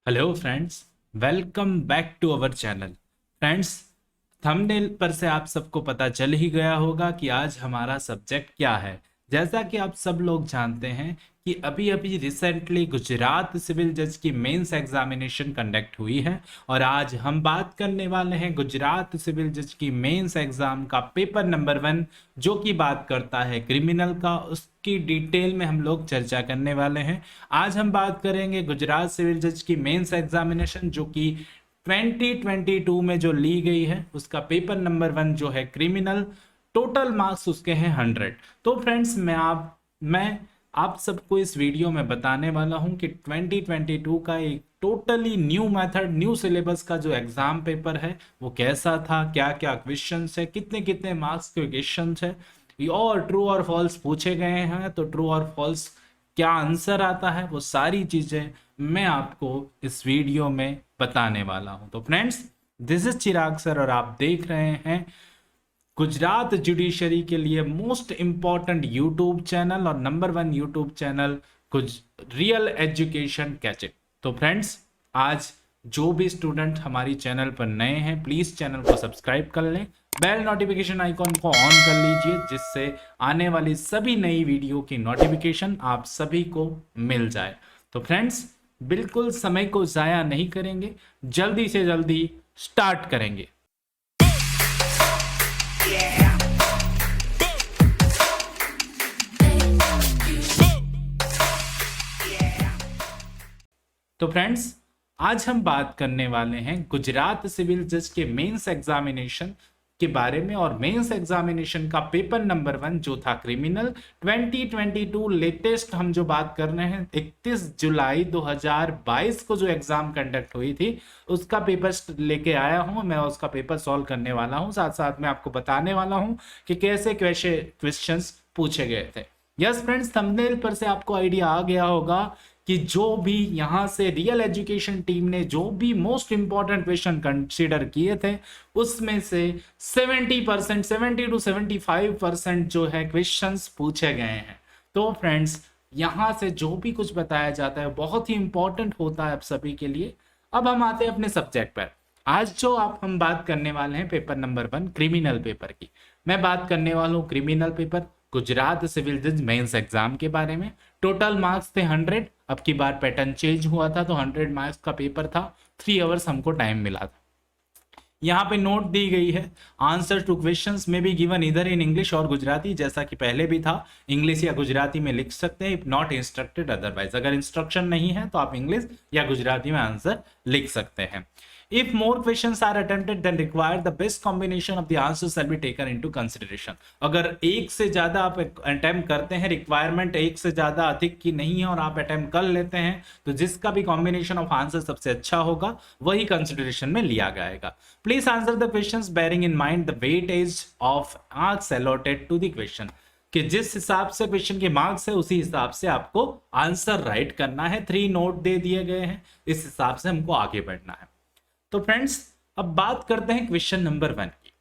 Hello friends, welcome back to our channel. Friends, thumbnail पर से आप सबको पता चल ही गया होगा कि आज हमारा सब्जेक्ट क्या है। जैसा कि आप सब लोग जानते हैं कि अभी अभी रिसेंटली गुजरात सिविल जज की मेंस एग्जामिनेशन कंडक्ट हुई है और आज हम बात करने वाले हैं गुजरात सिविल जज की मेंस एग्जाम का पेपर नंबर 1, जो कि बात करता है क्रिमिनल का। उसकी डिटेल में हम लोग चर्चा करने वाले हैं। आज हम बात करेंगे गुजरात सिविल जज की मेंस एग्जामिनेशन जो कि 2022 में जो ली गई है, उसका पेपर नंबर 1 जो है क्रिमिनल। टोटल मार्क्स उसके हैं 100। तो फ्रेंड्स, मैं आप सबको इस वीडियो में बताने वाला हूं कि 2022 का एक totally new method, new syllabus का जो एग्जाम पेपर है वो कैसा था, क्या क्या क्वेश्चंस है, कितने कितने मार्क्स के क्वेश्चंस है और ट्रू और फॉल्स पूछे गए हैं, तो ट्रू और फॉल्स क्या आंसर आता है, वो सारी चीजें मैं आपको इस वीडियो में बताने वाला हूं। तो friends, this is Chirag sir और आप देख रहे हैं गुजरात जुडिशरी के लिए मोस्ट इंपॉर्टेंट यूट्यूब चैनल और नंबर 1 यूट्यूब चैनल कुछ रियल एजुकेशन कैचेट। तो फ्रेंड्स, आज जो भी स्टूडेंट हमारी चैनल पर नए हैं, प्लीज चैनल को सब्सक्राइब कर लें, बेल नोटिफिकेशन आइकॉन को ऑन कर लीजिए, जिससे आने वाली सभी नई वीडियो की नोटिफिकेशन आप सभी को मिल जाए। तो फ्रेंड्स, बिल्कुल समय को जाया नहीं करेंगे, जल्दी से जल्दी स्टार्ट करेंगे। तो फ्रेंड्स, आज हम बात करने वाले हैं गुजरात सिविल जज के मेंस एग्जामिनेशन के बारे में और मेंस एग्जामिनेशन का पेपर नंबर 1 जो था क्रिमिनल 2022 लेटेस्ट। हम जो बात कर रहे हैं 31 जुलाई 2022 को जो एग्जाम कंडक्ट हुई थी, उसका पेपर लेके आया हूं मैं, उसका पेपर सॉल्व करने वाला हूं। साथ साथ में आपको बताने वाला हूं कि कैसे कैसे क्वेश्चंस पूछे गए थे। यस फ्रेंड्स, थंबनेल पर से आपको आइडिया आ गया होगा कि जो भी यहां से रियल एजुकेशन टीम ने जो भी मोस्ट इंपॉर्टेंट क्वेश्चन कंसीडर किए थे, उसमें से 70% 70 to 75% जो है क्वेश्चंस पूछे गए हैं। तो फ्रेंड्स, यहां से जो भी कुछ बताया जाता है बहुत ही इंपॉर्टेंट होता है आप सभी के लिए। अब हम आते हैं अपने सब्जेक्ट पर। आज जो हम बात करने वाले हैं पेपर नंबर 1 क्रिमिनल पेपर की। मैं बात करने वाला हूँ क्रिमिनल पेपर गुजरात सिविल जज मेंस एग्जाम के बारे में। टोटल मार्क्स थे 100। अब की बार पैटर्न चेंज हुआ था, तो 100 मार्क्स का पेपर था। 3 आवर्स हमको टाइम मिला था। यहाँ पे नोट दी गई है, आंसर टू क्वेश्चंस में बी गिवन इधर इन इंग्लिश और गुजराती, जैसा कि पहले भी था। इंग्लिश या गुजराती में लिख सकते हैं, इफ नॉट इंस्ट्रक्टेड अदरवाइज। अगर इंस्ट्रक्शन नहीं है तो आप इंग्लिश या गुजराती में आंसर लिख सकते हैं। If more questions are attempted than required, the best combination of the answers shall be taken into consideration. अगर एक से ज्यादा आप अटेम्प्ट करते हैं, रिक्वायरमेंट एक से ज्यादा अधिक की नहीं है और आप अटेम्प्ट कर लेते हैं, तो जिसका भी कॉम्बिनेशन ऑफ आंसर सबसे अच्छा होगा वही कंसिडरेशन में लिया जाएगा। Please answer the questions bearing in mind the weightage of marks allotted to the question. कि जिस हिसाब से क्वेश्चन के मार्क्स है उसी हिसाब से आपको आंसर राइट करना है। 3 नोट दे दिए गए हैं, इस हिसाब से हमको आगे बढ़ना है। तो फ्रेंड्स, अब बात करते हैं क्वेश्चन नंबर 1 की।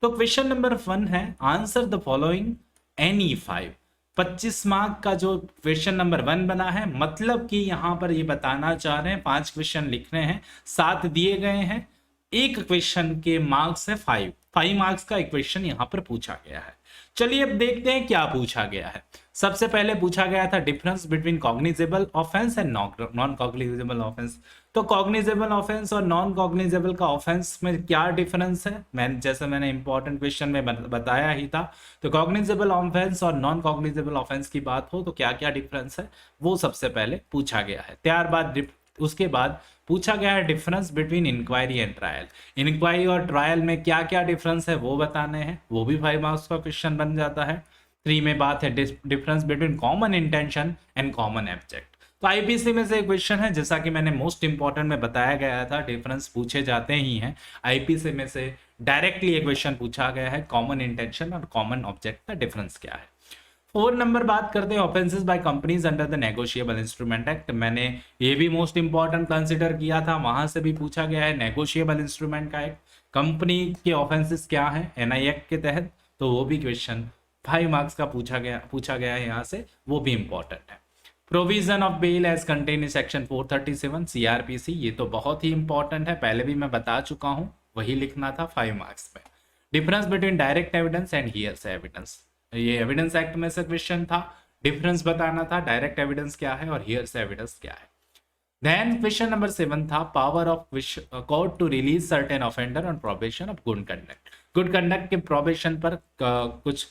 तो क्वेश्चन नंबर 1 है answer the following any 5। 25 mark का जो क्वेश्चन नंबर 1 बना है, मतलब कि यहां पर ये बताना चाह रहे हैं 5 क्वेश्चन लिखने हैं, 7 दिए गए हैं, एक क्वेश्चन के मार्क्स है 5 मार्क्स का एक क्वेश्चन यहां पर पूछा गया है। चलिए अब देखते हैं क्या पूछा गया है। सबसे पहले पूछा गया था difference between cognizable offence and non cognizable offence. तो कॉग्निजेबल ऑफेंस और नॉन कॉग्निजेबल का ऑफेंस में क्या डिफरेंस है, मैंने इंपॉर्टेंट क्वेश्चन में बताया ही था। तो कॉग्निजेबल ऑफेंस और नॉन कॉग्निजेबल ऑफेंस की बात हो तो क्या क्या डिफरेंस है, वो सबसे पहले पूछा गया है। त्यारबाद उसके बाद पूछा गया है difference between inquiry and trial. Inquiry और ट्रायल में क्या क्या डिफरेंस है वो बताने हैं, वो भी 5 मार्क्स का क्वेश्चन बन जाता है। 3 में बात है difference between common intention and common object. तो आईपीसी में से क्वेश्चन है, जैसा कि मैंने मोस्ट इंपॉर्टेंट में बताया गया था, डिफरेंस पूछे जाते ही हैं। आईपीसी में से डायरेक्टली एक क्वेश्चन पूछा गया है, कॉमन इंटेंशन और कॉमन ऑब्जेक्ट का डिफरेंस क्या है। 4 नंबर बात करते हैं offences by companies under the negotiable instrument act. मैंने ये भी मोस्ट इंपॉर्टेंट कंसीडर किया था, वहां से भी पूछा गया है नेगोशिएबल इंस्ट्रूमेंट का एक्ट, कंपनी के ऑफेंसेस क्या है एनआई एक्ट के तहत, तो वो भी क्वेश्चन 5 मार्क्स का पूछा गया है यहाँ से, वो भी इंपॉर्टेंट है। Provision of bail as contain in section 437 CrPC, ये तो बहुत ही इंपॉर्टेंट है, पहले भी मैं बता चुका हूं, वही लिखना था 5 मार्क्स में। Difference between direct evidence and hearsay evidence, ये एविडेंस एक्ट में से क्वेश्चन था, डिफरेंस बताना था, डायरेक्ट एविडेंस क्या है और हियरसे एविडेंस क्या है। देन क्वेश्चन नंबर 7 था power of court to release certain offender on probation of good conduct. Good conduct के प्रोबेशन पर कुछ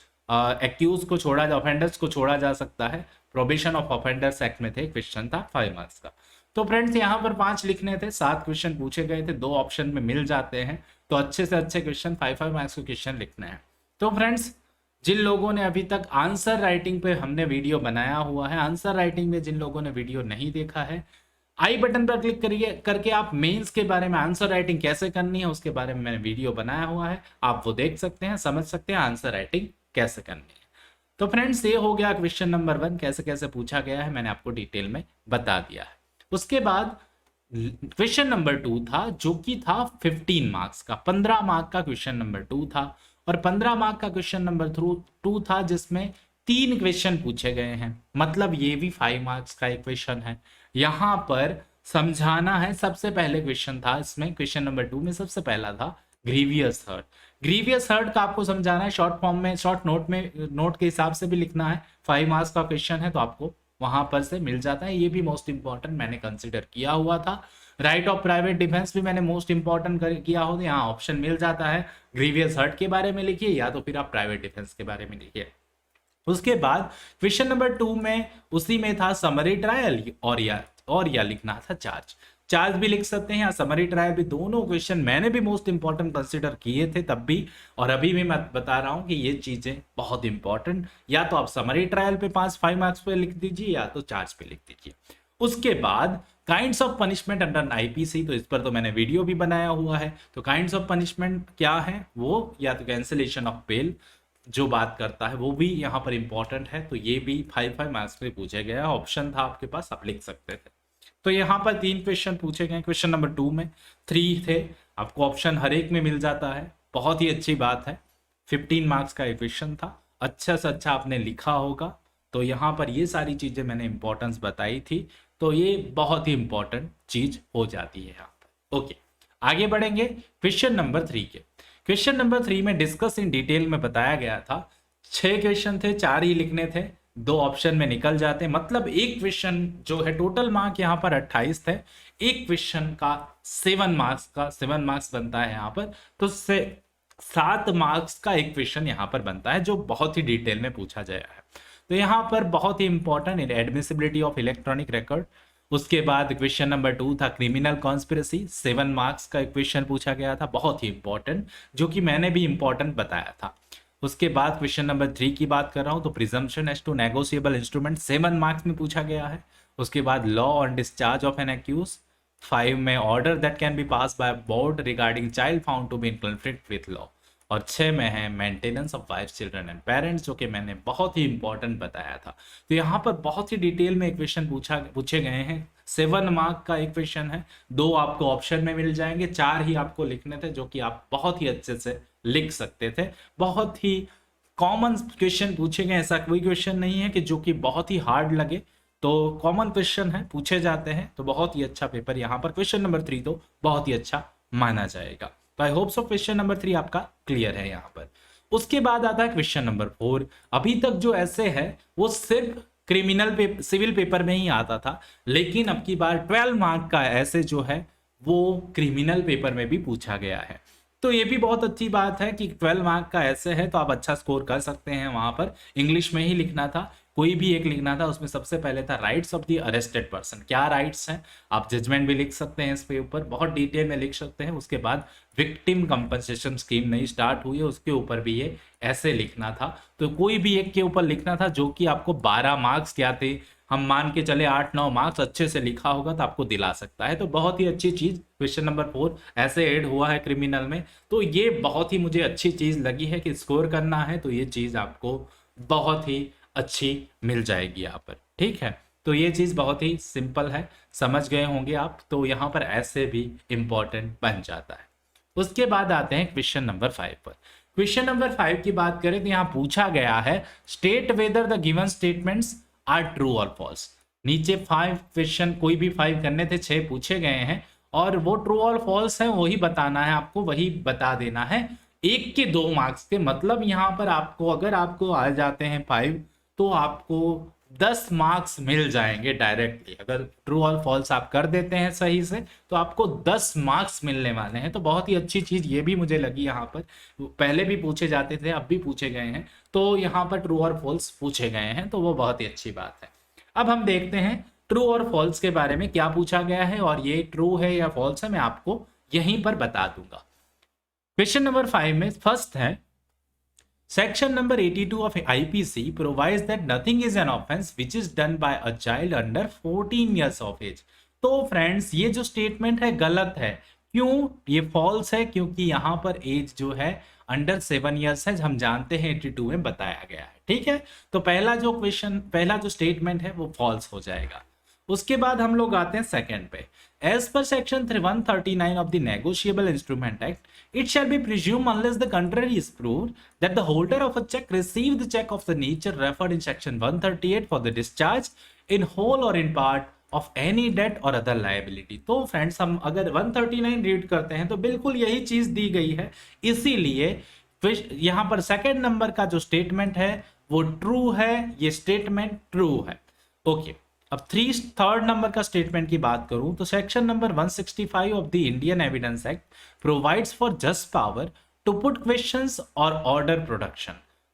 एक्यूज को छोड़ा जा, ऑफेंडर्स को छोड़ा जा सकता है, प्रोबेशन ऑफ ऑफेंडर्स एक्ट में थे, क्वेश्चन था 5 मार्क्स का। तो फ्रेंड्स यहाँ पर 5 लिखने थे, 7 क्वेश्चन पूछे गए थे, 2 ऑप्शन में मिल जाते हैं, तो अच्छे से अच्छे क्वेश्चन 5 मार्क्स के क्वेश्चन लिखने हैं। तो फ्रेंड्स जिन लोगों ने अभी तक आंसर राइटिंग पे हमने वीडियो बनाया हुआ है, आंसर राइटिंग में जिन लोगों ने वीडियो नहीं देखा है, आई बटन पर क्लिक करिए करके आप मेंस के बारे में, आंसर राइटिंग कैसे करनी है उसके बारे में मैंने वीडियो बनाया हुआ है, आप वो देख सकते हैं, समझ सकते हैं आंसर राइटिंग कैसे करनी है। तो फ्रेंड्स ये हो गया क्वेश्चन नंबर 1, कैसे कैसे पूछा गया है मैंने आपको डिटेल में बता दिया है। उसके बाद क्वेश्चन नंबर 2 था जो कि था 15 मार्क्स का, 15 मार्क का क्वेश्चन नंबर 2 था, और 15 मार्क का क्वेश्चन नंबर 2 था जिसमें 3 क्वेश्चन पूछे गए हैं, मतलब ये भी 5 मार्क्स का एक क्वेश्चन है। यहां पर समझाना है, सबसे पहले क्वेश्चन था इसमें, क्वेश्चन नंबर 2 में सबसे पहला था ग्रीवियस हर्ट। ग्रीवियस हर्ट का आपको समझाना है, शॉर्ट फॉर्म में, शॉर्ट नोट में, नोट के हिसाब से भी लिखना है, 5 मार्क्स का क्वेश्चन है तो आपको वहां पर से मिल जाता है, ये भी मोस्ट इंपॉर्टेंट मैंने कंसिडर किया हुआ था। राइट ऑफ प्राइवेट डिफेंस भी मैंने मोस्ट इंपॉर्टेंट किया हो, यहाँ ऑप्शन मिल जाता है, ग्रीवियस हर्ट के बारे में लिखिए या तो फिर आप प्राइवेट डिफेंस के बारे में लिखिए। उसके बाद क्वेश्चन नंबर 2 में उसी में था समरी ट्रायल और या लिखना था चार्ज भी लिख सकते हैं या समरी ट्रायल भी, दोनों क्वेश्चन मैंने भी मोस्ट इंपॉर्टेंट कंसीडर किए थे तब भी और अभी भी मैं बता रहा हूं कि ये चीजें बहुत इंपॉर्टेंट, या तो आप समरी ट्रायल पे 5 मार्क्स पे लिख दीजिए या तो चार्ज पे लिख दीजिए। उसके बाद kinds of punishment under IPC, तो इस पर तो मैंने वीडियो भी बनाया हुआ है, तो काइंड्स ऑफ पनिशमेंट क्या है वो, या तो कैंसिलेशन ऑफ बेल जो बात करता है वो भी यहाँ पर इंपॉर्टेंट है, तो ये भी 5 मार्क्स में पूछे गया, ऑप्शन था आपके पास, आप लिख सकते थे। तो यहाँ पर 3 क्वेश्चन पूछे गए, क्वेश्चन नंबर 2 में 3 थे, आपको ऑप्शन हर एक में मिल जाता है, बहुत ही अच्छी बात है। 15 मार्क्स का क्वेश्चन था, अच्छा से अच्छा आपने लिखा होगा, तो यहाँ पर ये सारी चीजें मैंने इंपॉर्टेंस बताई थी, तो ये बहुत ही इंपॉर्टेंट चीज हो जाती है यहाँ पर। ओके, आगे बढ़ेंगे क्वेश्चन नंबर 3 के। क्वेश्चन नंबर 3 में डिस्कस इन डिटेल में बताया गया था, 6 क्वेश्चन थे, 4 ही लिखने थे, 2 ऑप्शन में निकल जाते, मतलब एक क्वेश्चन जो है, टोटल मार्क यहाँ पर 28 थे, एक क्वेश्चन का 7 मार्क्स बनता है यहाँ पर, तो 7 मार्क्स का एक क्वेश्चन यहाँ पर बनता है जो बहुत ही डिटेल में पूछा गया है। तो यहाँ पर बहुत ही important admissibility of electronic record. उसके बाद क्वेश्चन नंबर 2 था क्रिमिनल कॉन्स्पिरेसी, 7 मार्क्स का क्वेश्चन पूछा गया था, बहुत ही इंपॉर्टेंट, जो कि मैंने भी इंपॉर्टेंट बताया था। उसके बाद क्वेश्चन नंबर 3 की बात कर रहा हूं तो presumption as to negotiable instrument 7 marks में पूछा गया है। उसके बाद law on discharge of an accused, 5 में order that can be pass by board regarding child found to be in conflict with law, और 6 में है maintenance of wife children and parents, जो कि मैंने बहुत ही इंपॉर्टेंट बताया था। तो यहाँ पर बहुत ही डिटेल में क्वेश्चन पूछे गए हैं, 7 मार्क का एक क्वेश्चन है, 2 आपको ऑप्शन में मिल जाएंगे, 4 ही आपको लिखने थे जो कि आप बहुत ही अच्छे से लिख सकते थे। बहुत ही कॉमन क्वेश्चन पूछे गए, ऐसा कोई क्वेश्चन नहीं है कि जो कि बहुत ही हार्ड लगे, तो कॉमन क्वेश्चन है, पूछे जाते हैं, तो बहुत ही अच्छा पेपर यहाँ पर क्वेश्चन नंबर 3 तो बहुत ही अच्छा माना जाएगा। तो I hope so question number 3 आपका क्लियर है यहाँ पर। उसके बाद आता है क्वेश्चन नंबर 4। अभी तक जो ऐसे है वो सिर्फ सिविल पेपर में ही आता था, लेकिन अब की बार 12 मार्क का ऐसे जो है वो क्रिमिनल पेपर में भी पूछा गया है। तो ये भी बहुत अच्छी बात है कि 12 मार्क का ऐसे है तो आप अच्छा स्कोर कर सकते हैं। वहां पर इंग्लिश में ही लिखना था, कोई भी एक लिखना था, उसमें सबसे पहले था rights of the arrested person, क्या राइट्स हैं, आप जजमेंट भी लिख सकते हैं, इसके ऊपर बहुत डिटेल में लिख सकते हैं। उसके बाद विक्टिम कंपनसेशन स्कीम नई स्टार्ट हुई है, उसके ऊपर भी ये ऐसे लिखना था। तो कोई भी एक के ऊपर लिखना था जो कि आपको 12 मार्क्स क्या थे, हम मान के चले 8-9 मार्क्स अच्छे से लिखा होगा तो आपको दिला सकता है। तो बहुत ही अच्छी चीज क्वेश्चन नंबर 4 ऐसे ऐड हुआ है क्रिमिनल में, तो ये बहुत ही मुझे अच्छी चीज लगी है कि स्कोर करना है तो ये चीज आपको बहुत ही अच्छी मिल जाएगी यहाँ पर, ठीक है। तो ये चीज बहुत ही सिंपल है, समझ गए होंगे आप, तो यहाँ पर ऐसे भी इंपॉर्टेंट बन जाता है। उसके बाद आते हैं क्वेश्चन नंबर 5 पर। क्वेश्चन नंबर 5 की बात करें तो यहाँ पूछा गया है state whether the given statements are true और फॉल्स। नीचे 5 क्वेश्चन, कोई भी 5 करने थे, 6 पूछे गए हैं और वो ट्रू और फॉल्स है वही बताना है आपको, वही बता देना है। 1 के 2 मार्क्स के, मतलब यहाँ पर आपको अगर आपको आ जाते हैं 5 तो आपको 10 मार्क्स मिल जाएंगे डायरेक्टली। अगर ट्रू और फॉल्स आप कर देते हैं सही से तो आपको 10 मार्क्स मिलने वाले हैं। तो बहुत ही अच्छी चीज ये भी मुझे लगी यहाँ पर, पहले भी पूछे जाते थे अब भी पूछे गए हैं, तो यहाँ पर ट्रू और फॉल्स पूछे गए हैं, तो वो बहुत ही अच्छी बात है। अब हम देखते हैं ट्रू और फॉल्स के बारे में क्या पूछा गया है, और ये ट्रू है या फॉल्स है मैं आपको यहीं पर बता दूंगा। क्वेश्चन नंबर 5 में फर्स्ट है, section number 82 of IPC provides that nothing is an offense which is done by a child under 14 years of age। तो फ्रेंड्स ये जो स्टेटमेंट है गलत है। क्यों ये फॉल्स है? क्योंकि यहाँ पर एज जो है अंडर 7 इयर्स है, हम जानते हैं 82 में बताया गया है। ठीक है, तो पहला जो स्टेटमेंट है वो फॉल्स हो जाएगा। उसके बाद हम लोग आते हैं सेकंड पे। एज पर section 139 of the negotiable instrument act, it shall be presume unless the contrary is proved that the holder of a cheque received the cheque of the nature referred in section 138 for the discharge in whole or in part of any debt or other liability. तो friends हम अगर 139 read करते हैं तो बिल्कुल यही चीज दी गई है, इसीलिए यहां पर सेकंड नंबर का जो स्टेटमेंट है वो ट्रू है, ये स्टेटमेंट ट्रू है। ओके, अब थर्ड नंबर का स्टेटमेंट की बात करूं तो section number 165 of the Indian evidence act provides for just power to put questions और ऑर्डर प्रोडक्शन।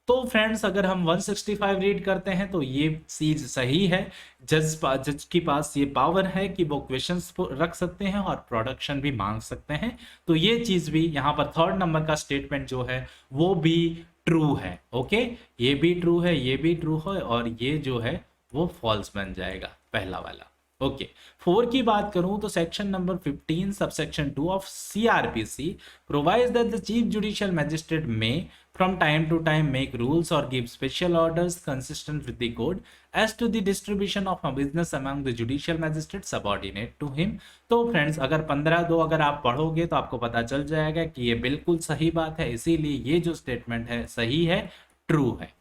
तो फ्रेंड्स अगर हम 165 रीड करते हैं तो ये चीज सही है, जज के पास ये पावर है कि वो क्वेश्चंस रख सकते हैं और प्रोडक्शन भी मांग सकते हैं। तो ये चीज भी यहाँ पर थर्ड नंबर का स्टेटमेंट जो है वो भी ट्रू है। ओके, ये भी ट्रू है, ये भी ट्रू है, और ये जो है वो फॉल्स बन जाएगा पहला वाला। ओके, 4 की बात करूं तो section number 15 subsection 2 of CRPC provides that the chief judicial magistrate में from time to time make rules or give special orders consistent with the code as to the distribution of a business among the judicial magistrate subordinate to him। तो friends अगर 15(2) अगर आप पढ़ोगे तो आपको पता चल जाएगा कि ये बिल्कुल सही बात है, इसीलिए ये जो स्टेटमेंट है सही है, ट्रू है।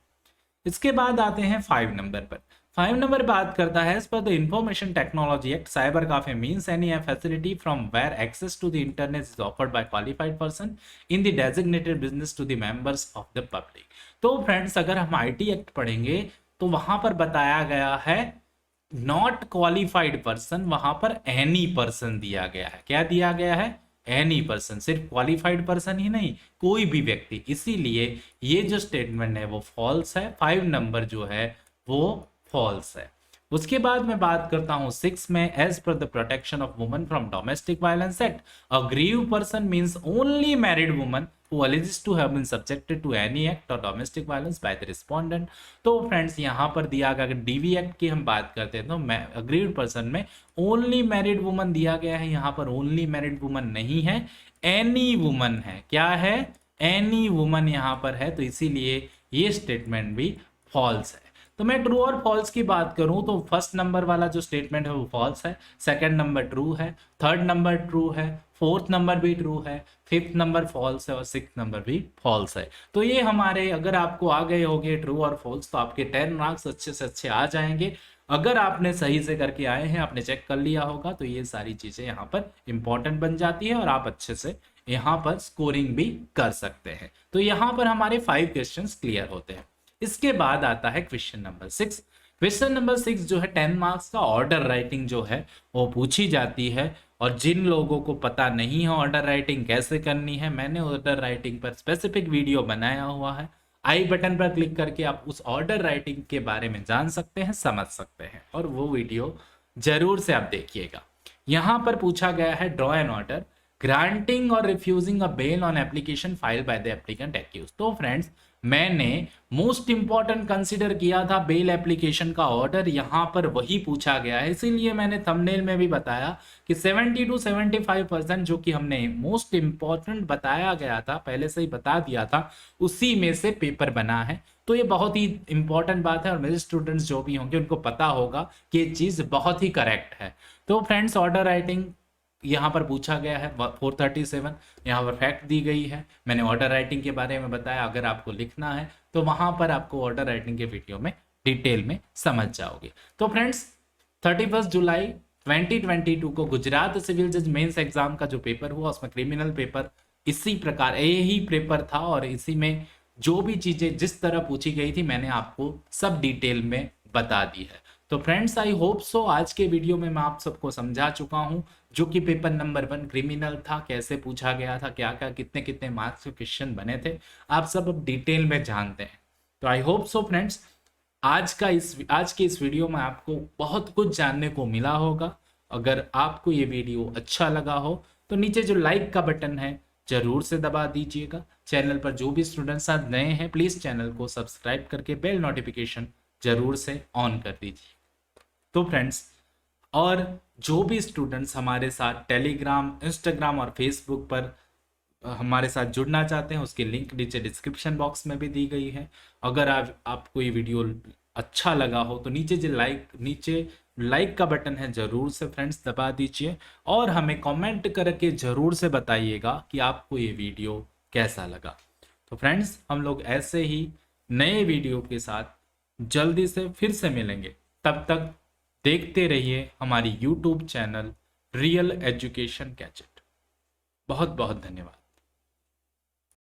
इसके बाद आते हैं 5 नंबर पर। 5 नंबर बात करता है, as per the information technology act cyber cafe means any facility from where access to the internet is offered by qualified person in the designated business to the members of the public. तो friends अगर हम IT act पढ़ेंगे तो वहां पर बताया गया है नॉट क्वालिफाइड पर्सन, वहां पर एनी पर्सन दिया गया है। क्या दिया गया है? एनी पर्सन, सिर्फ क्वालिफाइड पर्सन ही नहीं, कोई भी व्यक्ति। इसीलिए ये जो स्टेटमेंट है वो फॉल्स है, 5 नंबर जो है वो फॉल्स है। उसके बाद मैं बात करता हूं 6 में, as per the protection of women from domestic violence act aggrieved person means only married woman who alleges to have been subjected to any act or domestic violence by the respondent। तो friends यहाँ पर दिया गया, अगर DV act की हम बात करते हैं तो अग्रीव्ड पर्सन में ओनली मैरिड वुमन दिया गया है, यहाँ पर ओनली मैरिड वुमन नहीं है, एनी वुमन है। क्या है? एनी वुमन यहाँ पर है, तो इसीलिए ये स्टेटमेंट भी फॉल्स है। तो मैं ट्रू और फॉल्स की बात करूं तो फर्स्ट नंबर वाला जो स्टेटमेंट है वो फॉल्स है, सेकंड नंबर ट्रू है, थर्ड नंबर ट्रू है, फोर्थ नंबर भी ट्रू है, फिफ्थ नंबर फॉल्स है और सिक्स्थ नंबर भी फॉल्स है। तो ये हमारे, अगर आपको आ गए होंगे ट्रू और फॉल्स तो आपके 10 मार्क्स अच्छे से अच्छे आ जाएंगे। अगर आपने सही से करके आए हैं, आपने चेक कर लिया होगा, तो ये सारी चीजें यहाँ पर इंपॉर्टेंट बन जाती है और आप अच्छे से यहाँ पर स्कोरिंग भी कर सकते हैं। तो यहाँ पर हमारे 5 क्वेश्चंस क्लियर होते हैं। इसके बाद आता है क्वेश्चन नंबर 6। क्वेश्चन नंबर 6 जो है 10 मार्क्स का ऑर्डर राइटिंग जो है वो पूछी जाती है, और जिन लोगों को पता नहीं है ऑर्डर राइटिंग कैसे करनी है, मैंने ऑर्डर राइटिंग पर स्पेसिफिक वीडियो बनाया हुआ है। आई बटन पर क्लिक करके आप उस ऑर्डर राइटिंग के बारे में जान सकते हैं, समझ सकते हैं, और वो वीडियो जरूर से आप देखिएगा। यहाँ पर पूछा गया है ड्रॉ एन ऑर्डर ग्रांटिंग और refusing a bail on application file by the applicant accused. तो फ्रेंड्स मैंने मोस्ट इंपॉर्टेंट कंसीडर किया था बेल एप्लीकेशन का ऑर्डर, यहां पर वही पूछा गया है, इसीलिए मैंने थंबनेल में भी बताया कि 70 to 75% जो कि हमने मोस्ट इंपॉर्टेंट बताया गया था, पहले से ही बता दिया था, उसी में से पेपर बना है। तो ये बहुत ही इंपॉर्टेंट बात है और मेरे स्टूडेंट्स जो भी होंगे उनको पता होगा कि ये चीज बहुत ही करेक्ट है। तो फ्रेंड्स ऑर्डर राइटिंग यहाँ पर पूछा गया है 437, यहाँ पर फैक्ट दी गई है, मैंने ऑर्डर राइटिंग के बारे में बताया। अगर आपको लिखना है तो वहां पर आपको ऑर्डर राइटिंग के वीडियो में डिटेल में समझ जाओगे। तो फ्रेंड्स 31 जुलाई 2022 को गुजरात सिविल जज मेंस एग्जाम का जो पेपर हुआ उसमें क्रिमिनल पेपर इसी प्रकार यही पेपर था और इसी में जो भी चीजें जिस तरह पूछी गई थी मैंने आपको सब डिटेल में बता दी है। तो फ्रेंड्स आई होप सो आज के वीडियो में मैं आप सबको समझा चुका हूं जो कि पेपर नंबर 1 क्रिमिनल था, कैसे पूछा गया था, क्या क्या कितने कितने मार्क्स के क्वेश्चन बने थे, आप सब अब डिटेल में जानते हैं। तो आई होप सो फ्रेंड्स आज के इस वीडियो में आपको बहुत कुछ जानने को मिला होगा। अगर आपको ये वीडियो अच्छा लगा हो तो नीचे जो लाइक का बटन है जरूर से दबा दीजिएगा। चैनल पर जो भी स्टूडेंट्स आज नए हैं प्लीज चैनल को सब्सक्राइब करके बेल नोटिफिकेशन जरूर से ऑन कर दीजिए। तो फ्रेंड्स और जो भी स्टूडेंट्स हमारे साथ टेलीग्राम, इंस्टाग्राम और फेसबुक पर हमारे साथ जुड़ना चाहते हैं उसकी लिंक नीचे डिस्क्रिप्शन बॉक्स में भी दी गई है। अगर आपको ये वीडियो अच्छा लगा हो तो नीचे लाइक का बटन है जरूर से फ्रेंड्स दबा दीजिए और हमें कमेंट करके जरूर से बताइएगा कि आपको ये वीडियो कैसा लगा। तो फ्रेंड्स हम लोग ऐसे ही नए वीडियो के साथ जल्दी से फिर से मिलेंगे। तब तक देखते रहिए हमारी YouTube channel real education gadget. बहुत बहुत धन्यवाद।